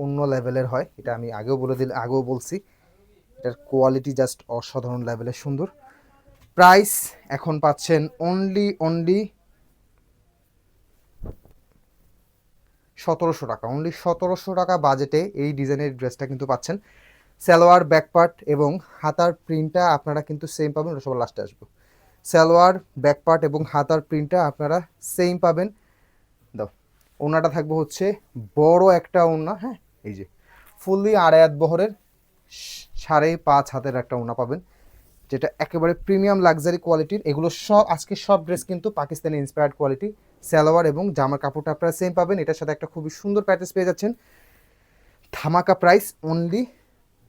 অন্য লেভেলের হয়, এটা আমি আগেও বলছি। এটার কোয়ালিটি জাস্ট অসাধারণ লেভেলের সুন্দর। প্রাইস এখন পাচ্ছেন অনলি 1700 টাকা। অনলি 1700 টাকা বাজেটে এই ডিজাইনের ড্রেসটা কিন্তু পাচ্ছেন। সালোয়ার ব্যাকপার্ট এবং হাতার প্রিন্টটা আপনারা কিন্তু সেম পাবেন, ওটা সবার লাস্টে আসবো। সালোয়ার ব্যাকপার্ট এবং হাতার প্রিন্টটা আপনারা সেম পাবেন। দাও, ওনাটা থাকবে হচ্ছে বড় একটা ওনা, হ্যাঁ, এই যে ফুললি আড়াই হাত বহরের 5.5 হাতের একটা ওনা পাবেন, যেটা একেবারে প্রিমিয়াম লাক্সারি কোয়ালিটির। এগুলো সব আজকে সব ড্রেস কিন্তু পাকিস্তানি ইন্সপায়ার্ড কোয়ালিটি। সালোয়ার এবং জামার কাপড়টা আপনারা সেম পাবেন। এটার সাথে একটা খুবই সুন্দর প্যাটেজ পেয়ে যাচ্ছেন। ধামাকা প্রাইস অনলি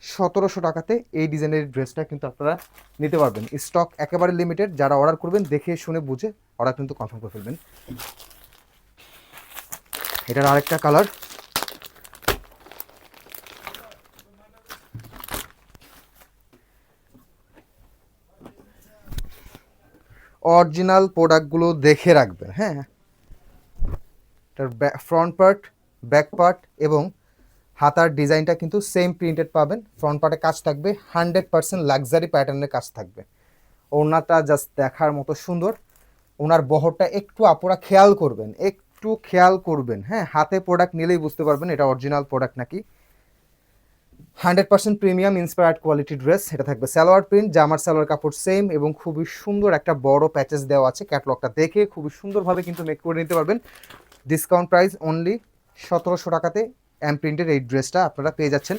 1700 টাকাতে এই ডিজাইনের ড্রেসটা কিন্তু আপনারা নিতে পারবেন। স্টক একেবারে লিমিটেড। যারা অর্ডার করবেন দেখে শুনে বুঝে অর্ডার কিন্তু কনফার্ম করে ফেলবেন। এটার আরেকটা কালার, অরিজিনাল প্রোডাক্টগুলো দেখে রাখবেন, হ্যাঁ। এটার ফ্রন্ট পার্ট, ব্যাক পার্ট এবং হাতার ডিজাইনটা কিন্তু সেম প্রিন্টেড পাবেন। ফ্রন্ট পার্টে কাজ থাকবে, 100% লাক্সারি প্যাটার্নের কাজ থাকবে। ওড়নাটা জাস্ট দেখার মতো সুন্দর। ওনার বহরটা একটু আপুরা খেয়াল করবেন, একটু খেয়াল করবেন, হ্যাঁ। হাতে প্রোডাক্ট নিলেই বুঝতে পারবেন এটা অরিজিনাল প্রোডাক্ট নাকি। 100% প্রিমিয়াম ইন্সপায়ার্ড কোয়ালিটি ড্রেস। এটা থাকবে সালোয়ার প্রিন্ট, জামার সালোয়ার কাপড় সেম এবং খুবই সুন্দর একটা বড় প্যাচেস দেওয়া আছে। ক্যাটলগটা দেখে খুবই সুন্দরভাবে কিন্তু মেক করে নিতে পারবেন। ডিসকাউন্ট প্রাইস অনলি 1700 টাকাতে প্রিন্টের এই ড্রেসটা আপনারা পেয়ে যাচ্ছেন।